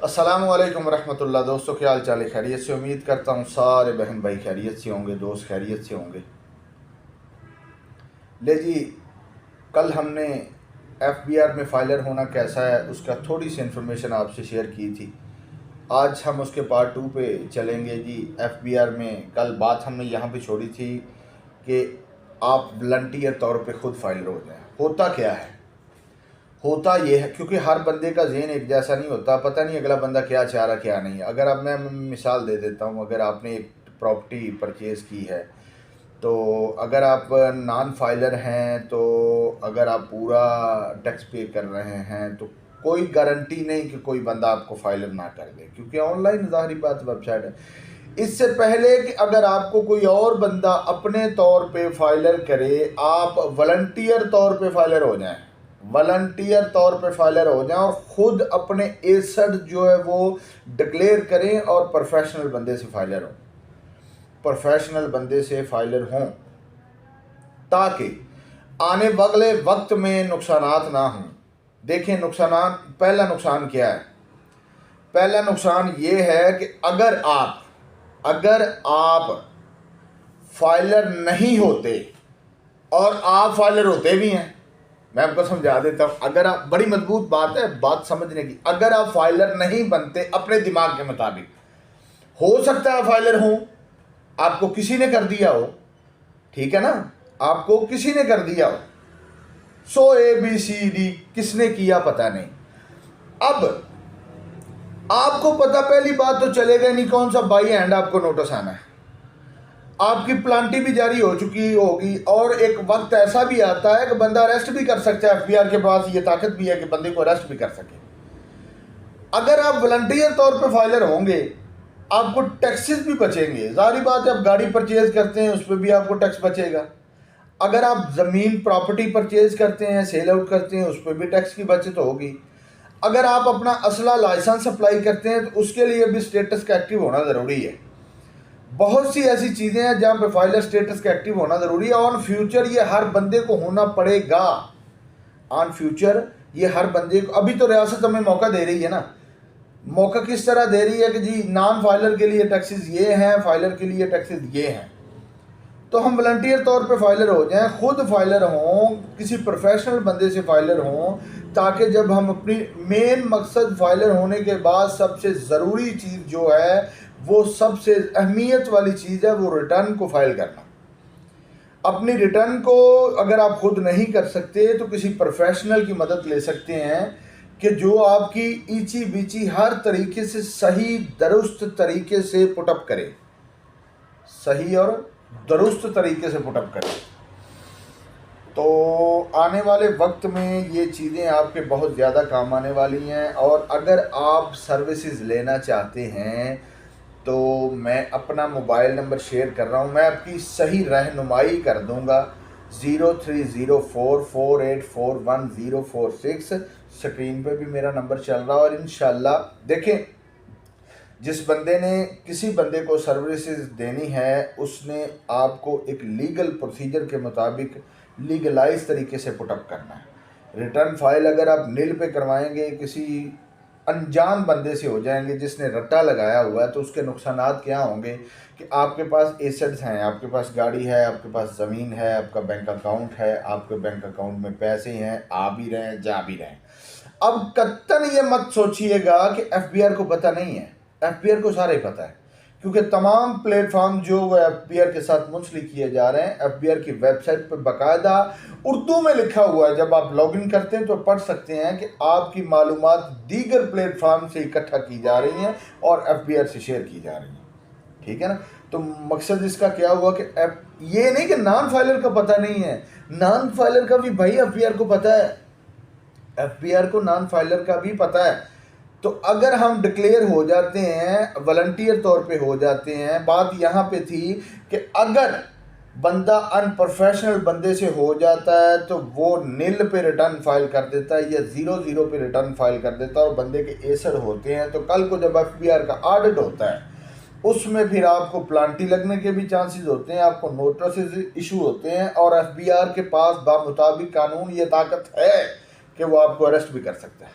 अस्सलाम वालेकुम रहमतुल्लाह। दोस्तों क्या हाल चाल है? खैरियत से? उम्मीद करता हूँ सारे बहन भाई खैरियत से होंगे, दोस्त खैरियत से होंगे। ले जी, कल हमने FBR में फाइलर होना कैसा है उसका थोड़ी सी इन्फॉर्मेशन आपसे शेयर की थी। आज हम उसके पार्ट 2 पे चलेंगे जी। FBR में कल बात हमने यहाँ पे छोड़ी थी कि आप वॉलंटियर तौर पे खुद फाइलर हो जाएं। होता क्या है? होता ये है, क्योंकि हर बंदे का ज़हन एक जैसा नहीं होता, पता नहीं अगला बंदा क्या चाह रहा क्या नहीं है। अगर अब मैं मिसाल दे देता हूँ, अगर आपने एक प्रॉपर्टी परचेज़ की है, तो अगर आप नॉन फाइलर हैं, तो अगर आप पूरा टैक्स पे कर रहे हैं तो कोई गारंटी नहीं कि कोई बंदा आपको फाइलर ना कर दे, क्योंकि ऑनलाइन ज़ाहिर बात वेबसाइट है। इससे पहले कि अगर आपको कोई और बंदा अपने तौर पे फाइलर करे, आप वॉलंटियर तौर पे फाइलर हो जाएं। वॉलंटियर तौर पे फाइलर हो जाएं और ख़ुद अपने एसेट जो है वो डिक्लेयर करें और प्रोफेशनल बंदे से फाइलर हों। प्रोफेशनल बंदे से फाइलर हों ताकि आने वाले वक्त में नुकसानात ना हों। देखें, नुकसानात, पहला नुकसान क्या है? पहला नुकसान ये है कि अगर आप फाइलर नहीं होते और आप फाइलर होते भी हैं, मैं आपको समझा देता हूं। अगर आप, बड़ी मजबूत बात है बात समझने की, अगर आप फाइलर नहीं बनते अपने दिमाग के मुताबिक, हो सकता है फाइलर हो, आपको किसी ने कर दिया हो, ठीक है ना, आपको किसी ने कर दिया हो, सो ABCD किसने किया पता नहीं। अब आपको पता, पहली बात तो चलेगा नहीं कौन सा बाई हैंड आपको नोटिस आना है। आपकी प्लांटी भी जारी हो चुकी होगी और एक वक्त ऐसा भी आता है कि बंदा अरेस्ट भी कर सकता है। FBR के पास ये ताकत भी है कि बंदे को अरेस्ट भी कर सके। अगर आप वॉलंटियर तौर पे फाइलर होंगे, आपको टैक्सेस भी बचेंगे। जाहिर बात है, आप गाड़ी परचेज करते हैं उस पर भी आपको टैक्स बचेगा। अगर आप ज़मीन प्रॉपर्टी परचेज करते हैं, सेल आउट करते हैं, उस पर भी टैक्स की बचत होगी। अगर आप अपना असला लाइसेंस अप्लाई करते हैं तो उसके लिए भी स्टेटस का एक्टिव होना ज़रूरी है। बहुत सी ऐसी चीज़ें हैं जहाँ पे फाइलर स्टेटस का एक्टिव होना ज़रूरी है। ऑन फ्यूचर ये हर बंदे को होना पड़ेगा। ऑन फ्यूचर ये हर बंदे को, अभी तो रियासत हमें मौका दे रही है ना। मौका किस तरह दे रही है कि जी नॉन फाइलर के लिए टैक्सेस ये हैं, फाइलर के लिए टैक्सेस ये हैं। तो हम वॉलंटियर तौर पे फाइलर हो जाएं, खुद फाइलर हों, किसी प्रोफेशनल बंदे से फाइलर हों, ताकि जब हम अपनी मेन मकसद फाइलर होने के बाद सबसे ज़रूरी चीज़ जो है, वो सबसे अहमियत वाली चीज़ है, वो रिटर्न को फाइल करना। अपनी रिटर्न को अगर आप खुद नहीं कर सकते तो किसी प्रोफेशनल की मदद ले सकते हैं कि जो आपकी ईची बीची हर तरीके से सही दुरुस्त तरीके से पुटअप करे, सही और दुरुस्त तरीके से पुटअप करे। तो आने वाले वक्त में ये चीज़ें आपके बहुत ज़्यादा काम आने वाली हैं। और अगर आप सर्विसेज लेना चाहते हैं तो मैं अपना मोबाइल नंबर शेयर कर रहा हूँ, मैं आपकी सही रहनुमाई कर दूँगा। 0304841046 स्क्रीन पे भी मेरा नंबर चल रहा है। और इंशाल्लाह देखें, जिस बंदे ने किसी बंदे को सर्विसेज देनी है उसने आपको एक लीगल प्रोसीजर के मुताबिक लीगलाइज तरीके से पुटअप करना है। रिटर्न फाइल अगर आप नील पे करवाएंगे, किसी अनजान बंदे से हो जाएंगे जिसने रट्टा लगाया हुआ है, तो उसके नुकसानात क्या होंगे कि आपके पास एसेट्स हैं, आपके पास गाड़ी है, आपके पास ज़मीन है, आपका बैंक अकाउंट है, आपके बैंक अकाउंट में पैसे हैं, आ भी रहे हैं, जा भी रहे हैं। अब कत्तन ये मत सोचिएगा कि FBR को पता नहीं है। FBR को सारे पता है, क्योंकि तमाम प्लेटफॉर्म जो वो FBR के साथ मुंसलिक किए जा रहे हैं, FBR की वेबसाइट पर बाकायदा उर्दू में लिखा हुआ है। जब आप लॉगिन करते हैं तो पढ़ सकते हैं कि आपकी मालूमात दीगर प्लेटफॉर्म से इकट्ठा की जा रही हैं और FBR से शेयर की जा रही हैं, ठीक है ना। तो मकसद इसका क्या हुआ कि ये नहीं कि नॉन फाइलर का पता नहीं है, नॉन फाइलर का भी भाई FBR को पता है, FBR को नॉन फाइलर का भी पता है। तो अगर हम डिक्लेयर हो जाते हैं, वॉलंटियर तौर पे हो जाते हैं, बात यहाँ पे थी कि अगर बंदा अनप्रोफेशनल बंदे से हो जाता है तो वो नील पे रिटर्न फाइल कर देता है या 00 पे रिटर्न फाइल कर देता है और बंदे के एसर होते हैं, तो कल को जब FBR का ऑडिट होता है उसमें फिर आपको प्लांटी लगने के भी चांसेस होते हैं, आपको नोटिस इशू होते हैं और FBR के पास बामुताबिक कानून ये ताकत है कि वो आपको अरेस्ट भी कर सकता है।